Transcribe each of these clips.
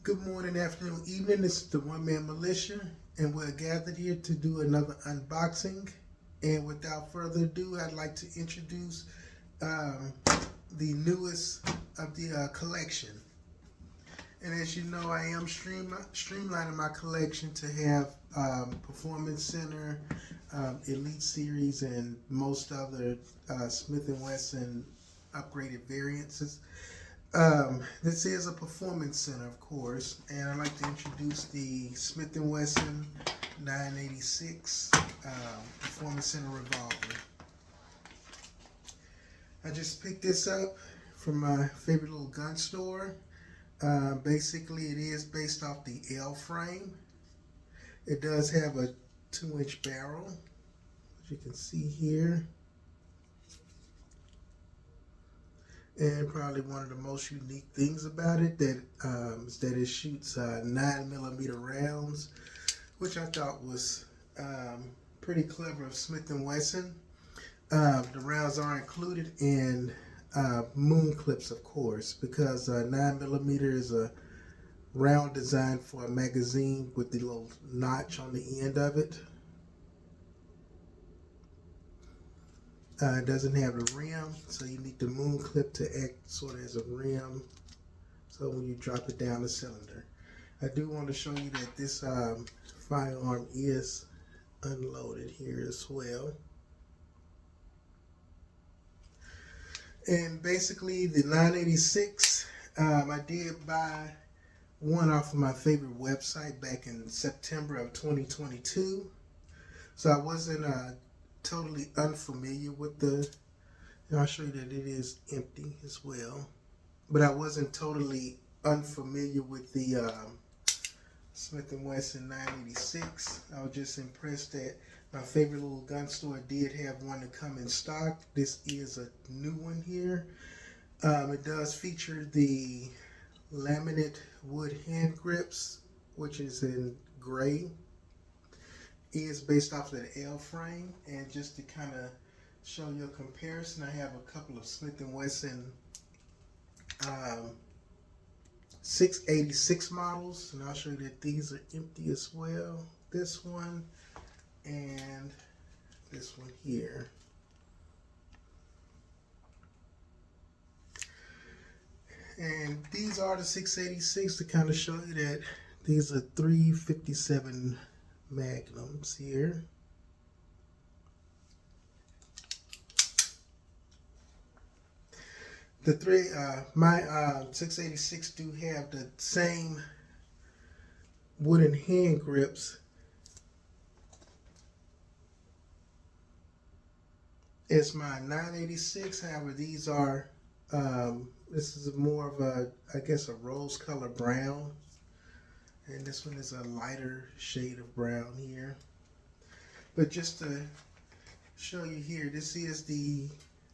Good morning, afternoon, evening. This is the One Man Militia, and we're gathered here to do another unboxing. And without further ado, I'd like to introduce um, the newest of the collection. And as you know, I am streamlining my collection to have Performance Center, Elite Series, and most other Smith Wesson upgraded variants. This is a performance center, of course, and I'd like to introduce the Smith & Wesson 986 Performance Center Revolver. I just picked this up from my favorite little gun store. Basically, it is based off the L frame. It does have a 2-inch barrel, as you can see here. And probably one of the most unique things about it is that it shoots 9mm rounds, which I thought was pretty clever of Smith & Wesson. The rounds are included in moon clips, of course, because 9mm is a round designed for a magazine with the little notch on the end of it. It doesn't have a rim, so you need the moon clip to act sort of as a rim, so when you drop it down the cylinder. I do want to show you that this firearm is unloaded here as well. And basically the 986, I did buy one off of my favorite website back in September of 2022, so I wasn't totally unfamiliar with I'll show you that it is empty as well, but I wasn't totally unfamiliar with the Smith & Wesson 986. I was just impressed that my favorite little gun store did have one to come in stock. This is a new one here. It does feature the laminate wood hand grips, which is in gray. Is based off of the L frame, and just to kind of show you a comparison, I have a couple of Smith & Wesson 686 models, and I'll show you that these are empty as well. This one and this one here. And these are the 686 to kind of show you that these are 357 Magnums here. My 686 do have the same wooden hand grips as my 986. However, these are this is more of a, I guess, a rose color brown. And this one is a lighter shade of brown here. But just to show you here, this is the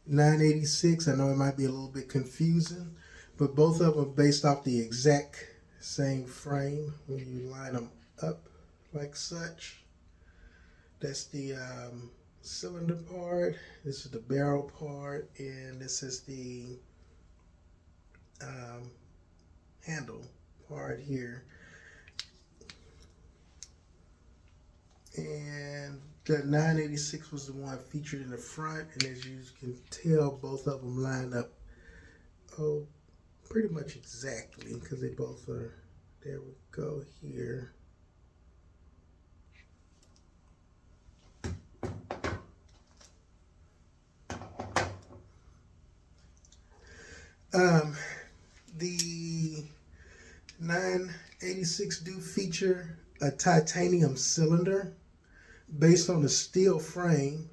986. I know it might be a little bit confusing, but both of them are based off the exact same frame. When you line them up like such, that's the cylinder part, this is the barrel part, and this is the handle part here. And the 986 was the one featured in the front, and as you can tell, both of them line up pretty much exactly, because they both are, there we go here. The 986 do feature a titanium cylinder based on a steel frame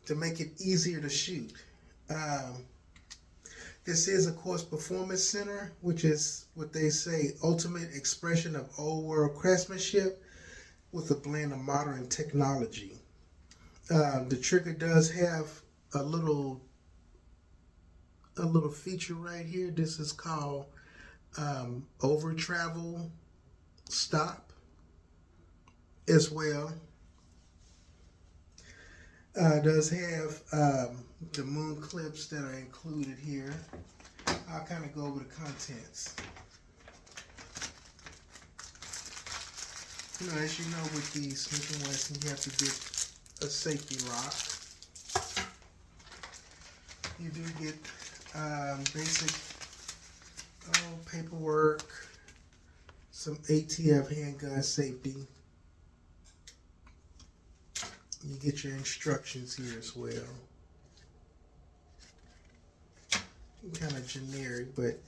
to make it easier to shoot. This is, of course, Performance Center, which is what they say, ultimate expression of old world craftsmanship with a blend of modern technology. The trigger does have a little feature right here. This is called over travel stop as well. Does have the moon clips that are included here. I'll kind of go over the contents. You know, as you know, with the Smith & Wesson, you have to get a safety lock. You do get basic paperwork, some ATF handgun safety. You get your instructions here as well. Kind of generic, but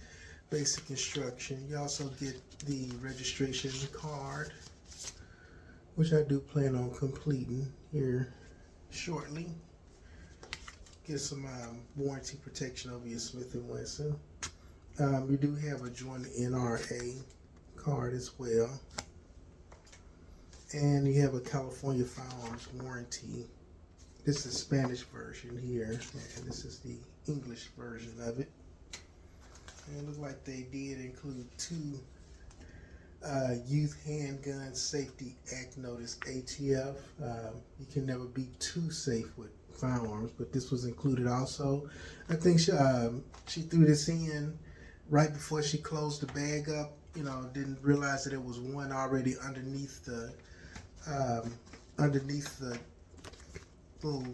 basic instruction. You also get the registration card, which I do plan on completing here shortly. Get some warranty protection over your Smith & Wesson. You do have a joint NRA card as well. And you have a California firearms warranty. This is the Spanish version here, and this is the English version of it. And it looks like they did include 2 Youth Handgun Safety Act Notice ATF. You can never be too safe with firearms, but this was included also. I think she threw this in right before she closed the bag up. You know, didn't realize that it was one already underneath the little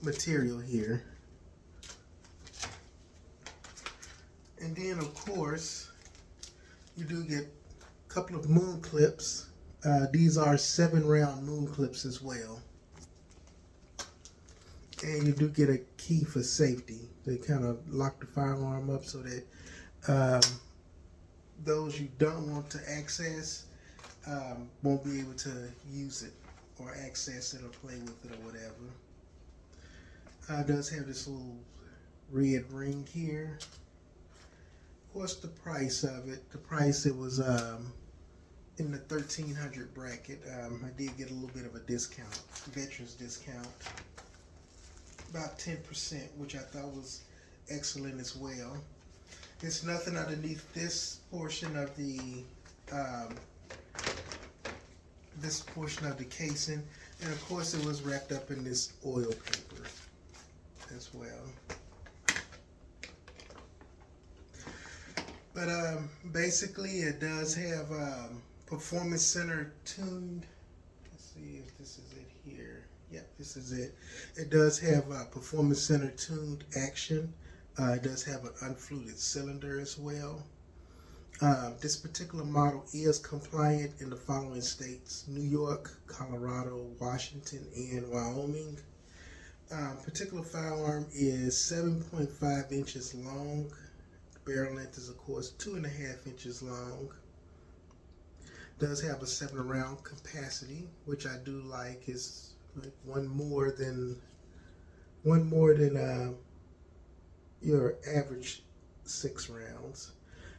material here. And then, of course, you do get a couple of moon clips. These are 7-round moon clips as well. And you do get a key for safety. They kind of lock the firearm up so that those you don't want to access won't be able to use it or access it or play with it or whatever. It does have this little red ring here. What's the price of it? The price, it was in the $1,300 bracket. I did get a little bit of a discount, veterans discount, about 10%, which I thought was excellent as well. There's nothing underneath this portion of the casing, and of course it was wrapped up in this oil paper as well. But basically it does have performance center tuned. Let's see if this is it here. Yep, this is it. It does have performance center tuned action. It does have an unfluted cylinder as well. This particular model is compliant in the following states: New York, Colorado, Washington, and Wyoming. Particular firearm is 7.5 inches long. The barrel length is, of course, 2.5 inches long. Does have a 7-round capacity, which I do like. Is like one more than your average 6 rounds.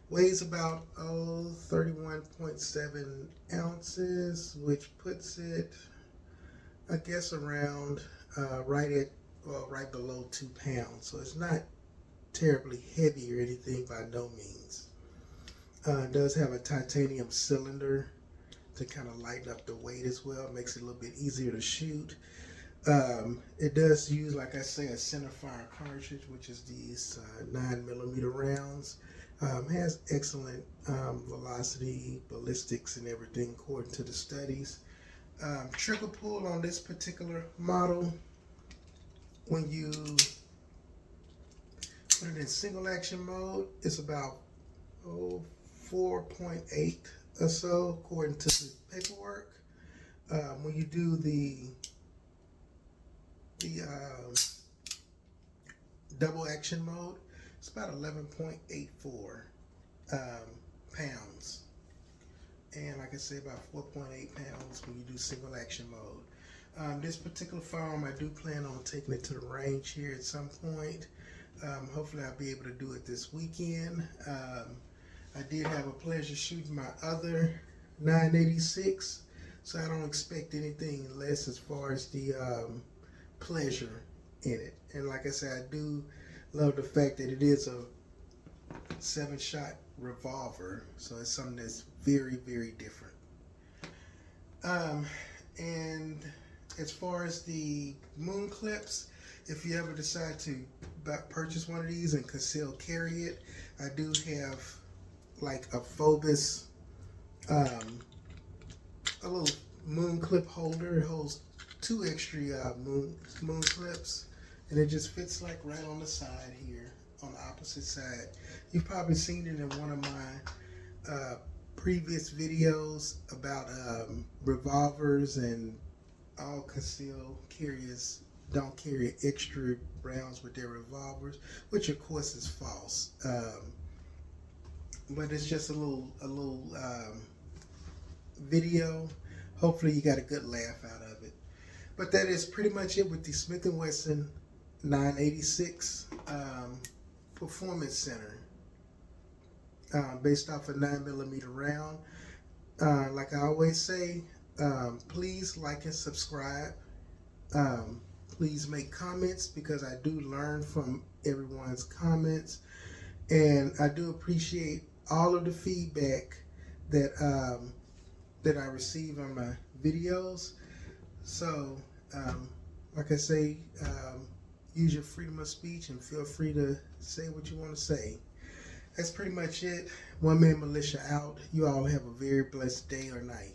Weighs about 31.7 ounces, which puts it, I guess, around right below 2 pounds. So it's not terribly heavy or anything by no means. It does have a titanium cylinder to kind of lighten up the weight as well. It makes it a little bit easier to shoot. It does use, like I say, a centerfire cartridge, which is these 9mm rounds. Has excellent velocity, ballistics, and everything according to the studies. Trigger pull on this particular model, when you put it in single action mode, it's about 4.8 or so according to the paperwork. When you do the double action mode, it's about 11.84 pounds. And like I say, about 4.8 pounds when you do single action mode. This particular firearm, I do plan on taking it to the range here at some point. Hopefully I'll be able to do it this weekend. I did have a pleasure shooting my other 986, so I don't expect anything less as far as the pleasure in it. And like I said, I do love the fact that it is a 7-shot revolver, so it's something that's very, very different. And as far as the moon clips, if you ever decide to purchase one of these and conceal carry it, I do have like a Phobos a little moon clip holder. It holds two extra moon clips, and it just fits like right on the side here, on the opposite side. You've probably seen it in one of my previous videos about revolvers, and all concealed carriers don't carry extra rounds with their revolvers, which of course is false. But it's just a little video. Hopefully you got a good laugh out of it. But that is pretty much it with the Smith & Wesson 986 Performance Center, based off a 9mm round. Like I always say, please like and subscribe. Please make comments, because I do learn from everyone's comments, and I do appreciate all of the feedback that that I receive on my videos. So, like I say, use your freedom of speech and feel free to say what you want to say. That's pretty much it. One Man Militia out. You all have a very blessed day or night.